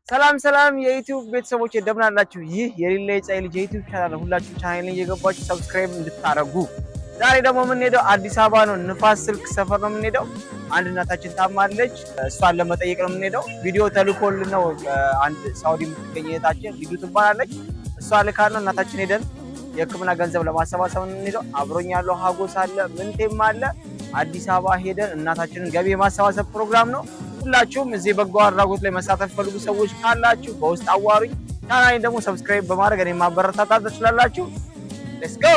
ሰላም የዩቲዩብ ቤተሰቦች እንደምን አላችሁ? ይህ የሌላ የፀሐይ ልጅ የዩቲዩብ ቻናል ነው። ሁላችሁም ቻናሌን እየገባችሁ ሰብስክራይብ እንድታረጉ። ዛሬ ደግሞ የምንሄደው አዲስ አበባ ነው። ንፋስ ስልክ ሰፈር ነው የምንሄደው። አንድ እናታችን ታማለች፣ እሷን ለመጠየቅ ነው የምንሄደው። ቪዲዮ ተልኮልን ነው። አንድ ሳውዲ የምትገኝ እህታችን ቪዲዮ ትባላለች። እሷ ልካ ነው እናታችን ሄደን የሕክምና ገንዘብ ለማሰባሰብ ነው የምንሄደው። አብሮኝ ያለው ሀጎስ አለ፣ ምንቴም አለ። አዲስ አበባ ሄደን እናታችንን ገቢ የማሰባሰብ ፕሮግራም ነው። ሁላችሁም እዚህ በጎ አድራጎት ላይ መሳተፍ ፈልጉ ሰዎች ካላችሁ በውስጥ አዋሩኝ። ቻናሌን ደግሞ ሰብስክራይብ በማድረግ እኔ ማበረታታት ትችላላችሁ። ሌትስ ጎ።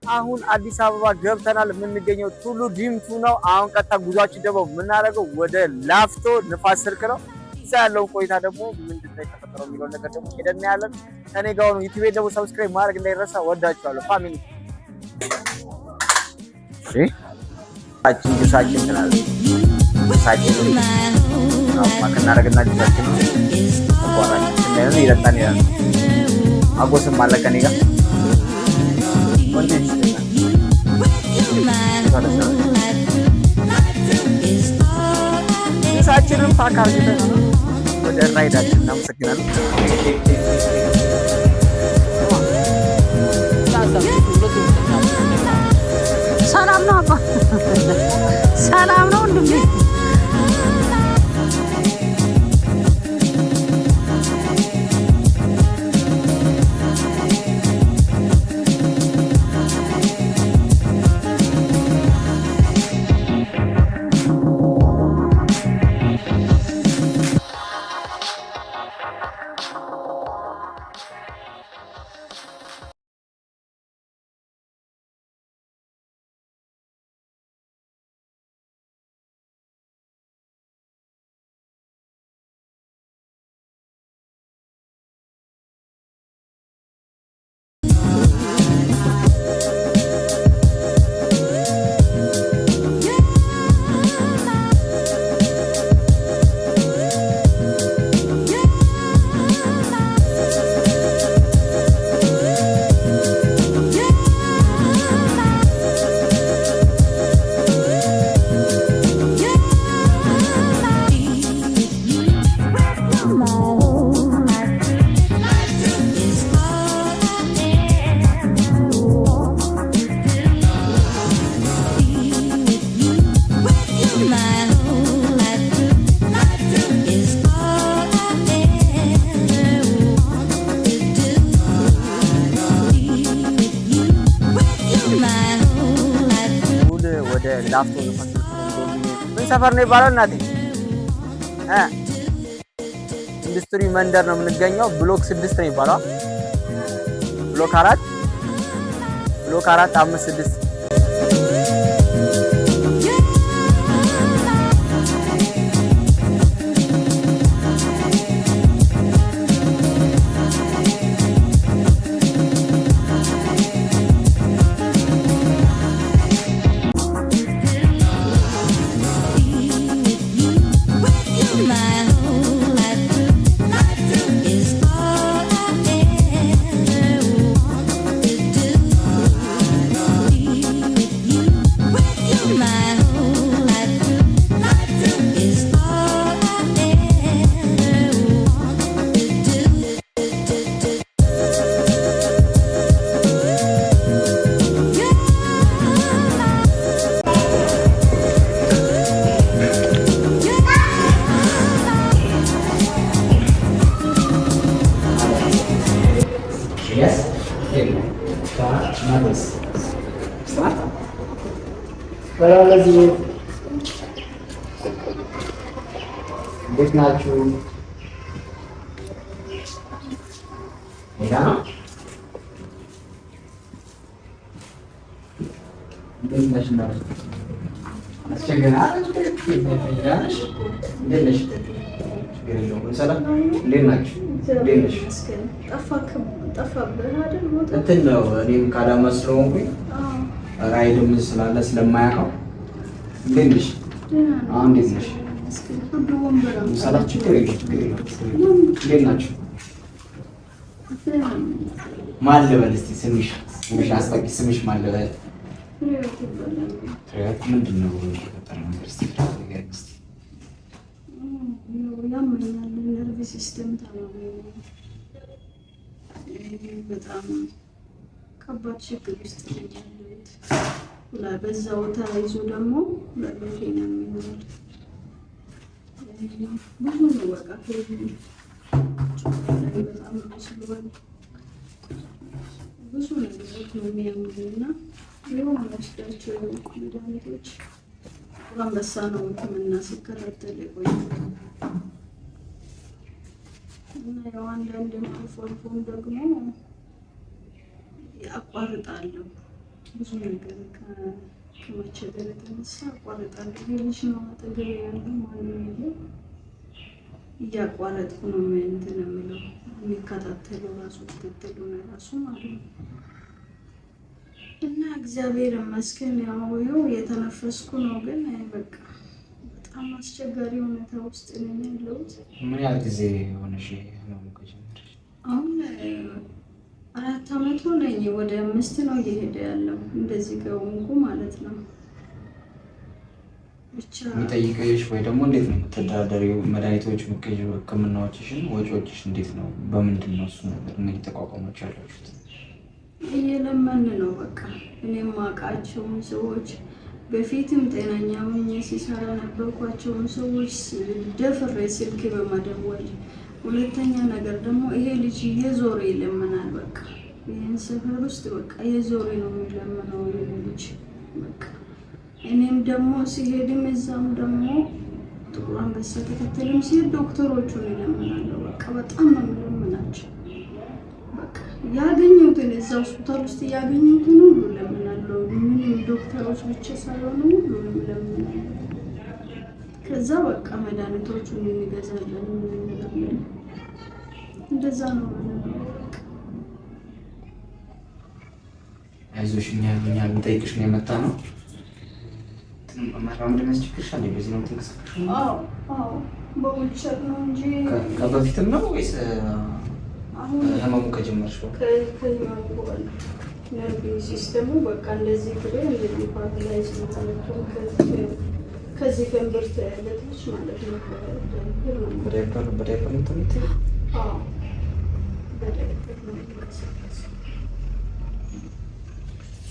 አሁን አዲስ አበባ ገብተናል። የምንገኘው ቱሉ ዲምቱ ነው። አሁን ቀጥታ ጉዟችን ደግሞ የምናደርገው ወደ ላፍቶ ንፋስ ስልክ ነው። እዛ ያለውን ቆይታ ደግሞ ምንድነው የተፈጠረው የሚለውን ነገር ደግሞ ሄደን እናያለን። ከኔ ጋር ነው። ዩቲዩብ ደግሞ ሰብስክራይብ ማድረግ እንዳይረሳ። ወዳችኋለሁ ፋሚሊ። እሺ ጁሳችን ትናል ጁሳችን ማከናረግና ጁሳችን አቋራጭ እንደሆነ ይረጣን ይላል። አጎስም አለ ከኔ ጋር ሳችንን ፓካር ወደ ራይዳችን እናመሰግናለን። ሰላም ነው አባ፣ ሰላም ነው እንዴ? ላፍቶ ንፋስ ምን ሰፈር ነው ይባላል? እናቴ ኢንዱስትሪ መንደር ነው የምንገኘው። ብሎክ 6 ነው ይባላል። ብሎክ 4 5 6 እናንተስ ስራት በላለዚህ እንዴት ናችሁ? ሜዳ ነው። እንዴት ነሽ? አስቸገና እንዴት ነሽ? ሰላም እንዴት ናችሁ? እንዴት ነሽ? እንትን ነው እኔም ካዳማ ስለሆንኩኝ ራይድም ስላለ ስለማያውቀው እንዴት ነሽ? አሁን እንዴት ነሽ? ሰላም ችግር የለም። እንዴት ናችሁ? ማን ልበል እስኪ ስምሽ አስታውቂ። ስምሽ ማን ልበል? ፍሬህይወት ምንድን ነው የተፈጠረው ነገር እስኪ ንገሪኝ እስኪ። ያመኛል፣ ነርቭ ሲስተም ታማሚ ነኝ። በጣም ከባድ ችግር ውስጥ ነኝ ያለሁት። በዛ ቦታ ይዞ ደግሞ ለቤቴ ነው የሚሆነው። ብዙ ነው በቃ በጣም ስለሆነ ብዙ ነገሮች ነው የሚያምሩና የሆነ ወስዳቸው መድኃኒቶች አንበሳ ነው ሕክምና ሲከታተል የቆየው እና ያው አንዳንድ አልፎ አልፎም ደግሞ ያቋርጣለሁ። ብዙ ነገር ከመቸገር የተነሳ አቋርጣለሁ። ልጅ ነው አጠገቤ ያለው ማንም የለም። እያቋረጥኩ ነው እንትን የምለው የሚከታተለው ራሱ ክትትሉ ነው ራሱ ማለት ነው። እና እግዚአብሔር ይመስገን ያው የተነፈስኩ ነው፣ ግን በቃ በጣም አስቸጋሪ ሁኔታ ውስጥ ነኝ ያለሁት። ምን ያህል ጊዜ ሆነሽ ህመሙ ከጀመረሽ? አሁን 4 ዓመት ሆነኝ። ወደ 5 ነው እየሄደ ያለው እንደዚህ ከሆንኩ ማለት ነው። ብቻ የሚጠይቅሽ ወይ ደግሞ እንዴት ነው የምትተዳደሪው? መድኃኒቶች ምክጅ ህክምናዎችሽን ወጪዎችሽ እንዴት ነው? በምንድን ነው እሱ ነገር ምን ተቋቋሞች ያላችሁት? እየለመን ነው በቃ። እኔም አውቃቸውን ሰዎች በፊትም ጤነኛ ሆኜ ሲሰራ ነበርኳቸውን ሰዎች ደፍሬ ስልክ በመደወል፣ ሁለተኛ ነገር ደግሞ ይሄ ልጅ እየዞረ ይለምናል። በቃ ይህን ሰፈር ውስጥ በቃ እየዞረ ነው የሚለምነው ይሄ ልጅ በቃ። እኔም ደግሞ ሲሄድም እዛም ደግሞ ጥቁር አንበሳ ተከተልም ሲሄድ ዶክተሮቹን ይለምናለሁ። በቃ በጣም ነው የሚለምናቸው። በቃ ያገኙትን እዛ ሆስፒታል ውስጥ ያገኙትን ሁሉ ለምናለሁ። ምንም ዶክተሮች ብቻ ሳይሆኑ ሁሉንም ለምናለሁ። ከዛ በቃ መድኃኒቶቹን እንገዛለን እንላለን። እንደዛ ነው ማለት ነው። አይዞሽ፣ እኛ ልንጠይቅሽ ነው የመጣ ነው። መራመድ የሚያስቸግርሻል? በዚህ ነው የምትንቀሳቀሽው? አዎ፣ በዊልቸር ነው እንጂ። ከበፊትም ነው ወይስ ህመሙ ከጀመርሽ ከህመሙ በኋላ? ነርቭ ሲስተሙ በቃ እንደዚህ ብሎ እንደዚህ ፓርት ላይ ሲመጣለው ከዚህ ከእምብርት ያለች ማለት ነው። በዳይፐር ነው የምትመጪው? አዎ፣ በዳይፐር ነው የምትንቀሳቀሰው።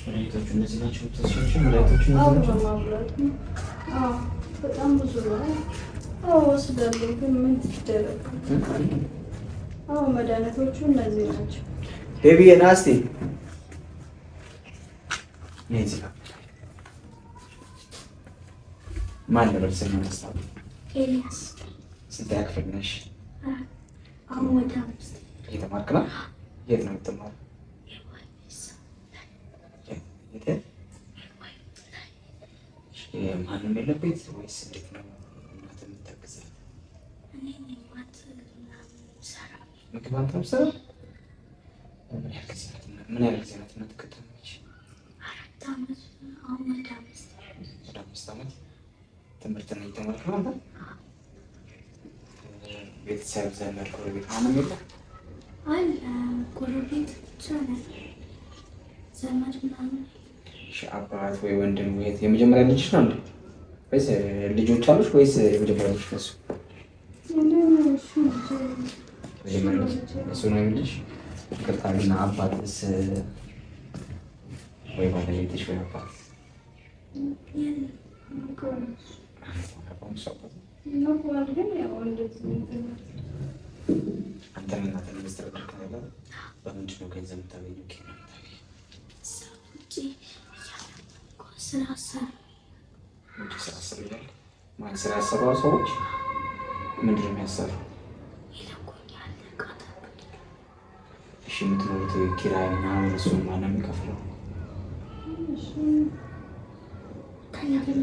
መድኃኒቶቹ እነዚህ ናቸው የምትወስጂው? መድኃኒቶቹ እነዚህ ናቸው? በጣም ብዙ ነው። ወስዳለሁ፣ ግን ምን ትደረግ? መድኃኒቶቹ እነዚህ ናቸው። ቤቢዬ ና እስኪ እዚህ ጋር ማን ነበር ስምሽ? ኤልያስ። ስንተኛ ክፍል ነሽ? አሁን ወደ 5 እየተማርክ ነው? የት ነው የምትማረው? ማንም የለበት ወይስ እንዴት ነው? እናት የምታግዛት? ምግብ አንተ የምትሰራው? ምን ያህል ጊዜ ናት እናት ከተማች? 4 ዓመት። አሁን ወደ 5 ዓመት። ትምህርት ነው እየተማርክ ነው አንተ? ቤተሰብ ዘመድ ጎረቤት ማንም የለም? አለ ጎረቤት ብቻ ነው ዘመድ ምናምን። አባት ወይ ወንድም ወይ የመጀመሪያ ልጅሽ ነው እንዴ? ወይስ ልጆች አሉሽ ወይስ የመጀመሪያ ልጅ ነው? እሱ ነው ልጅ። ይቅርታልና አባትስ ወይ ባለቤትሽ ወይ አባት? አንተን እናትን መስተዳደር ካለ በምንድን ነው ገንዘብ የምታገኘው? ስራ አሰር ይላል ማለት ስራ ያሰራው ሰዎች ምንድን ነው የሚያሰሩ? ይለቁኛል ቃጠብኝ። እሺ የምትኖሩት ኪራይ ምናምን እሱን ማነው የሚከፍለው? እሱ ከነገር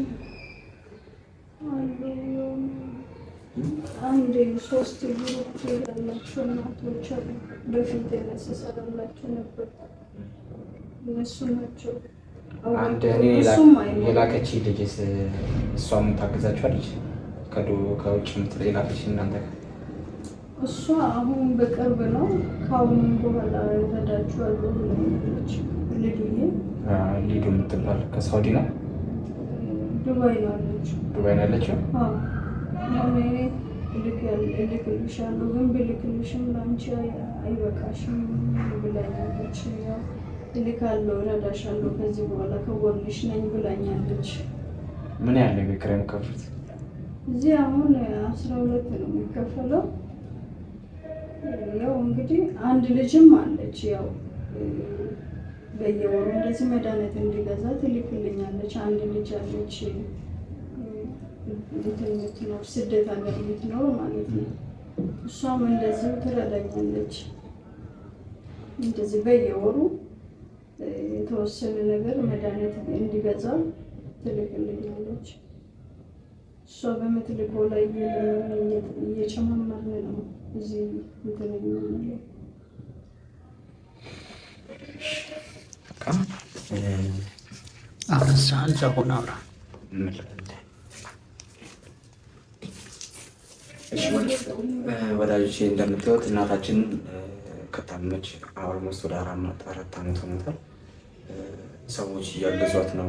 አንድ 3 ግሩፕ ያላቸው እናቶች አሉ። በፊት የነሰሰላቸው ነበር እነሱ ናቸው። አንድ እኔ የላከች ልጅስ እሷም ታግዛችኋለች? ከውጭ የላከች እናንተ? እሷ አሁን በቅርብ ነው ከአሁኑ በኋላ እረዳችኋለሁ ብላለች። ሊዱ የምትባል ከሳውዲ ነው? ዱባይ ነው ያለችው። ዱባይ ነው ያለችው? እልክልሻለሁ ግን ብልክልሽም ለአንቺ አይበቃሽም ብላኛለች። እልካለሁ፣ እረዳሻለሁ፣ ከዚህ በኋላ ከጎንሽ ነኝ ብላኛለች። ምን ያህል የቤት ኪራይ የምትከፍሉት? እዚህ አሁን 12 ነው የሚከፈለው። ያው እንግዲህ አንድ ልጅም አለች። ያው በየወሩ እንደዚህ መድኃኒት እንዲገዛ ትልክልኛለች። አንድ ልጅ አለች የምትኖር ስደት ሀገር የምትኖር ማለት ነው። እሷም እንደዚሁ ትረዳኛለች። እንደዚህ በየወሩ የተወሰነ ነገር መድኃኒት እንዲገዛ ትልክልኛለች። እሷ በምትልከው ላይ እየጨማመርን ነው እዚህ እንትን የምንለው። ወዳጆቼ እንደምታዩት እናታችን ከታመች ኦልሞስት ወደ 4 ዓመት ሆኖታል። ሰዎች እያገዟት ነው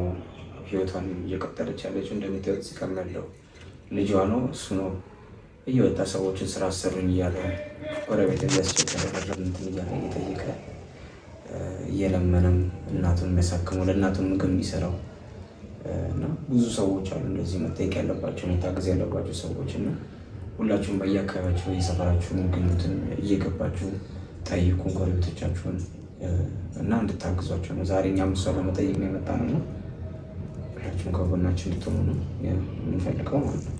ህይወቷን እየቀጠለች ያለችው። እንደምታዩት ሲቀመለው ልጇ ነው እሱ ነው እየወጣ ሰዎችን ስራ አሰሩኝ እያለ ጎረቤት እያስቸገረ እንትን እያለ እየጠየቀ እየለመነም እናቱን የሚያሳክመው ለእናቱን ምግብ የሚሰራው እና ብዙ ሰዎች አሉ እንደዚህ መጠየቅ ያለባቸው መታገዝ ያለባቸው ሰዎች እና ሁላችሁም በየአካባቢያችሁ የሰፈራችሁ የሚገኙትን እየገባችሁ ጠይቁ ጎረቤቶቻችሁን እና እንድታግዟቸው ነው። ዛሬ እኛም እሷ ለመጠየቅ ነው የመጣ ነው። ሁላችሁም ከጎናችን እንድትሆኑ ነው የምንፈልገው ማለት ነው።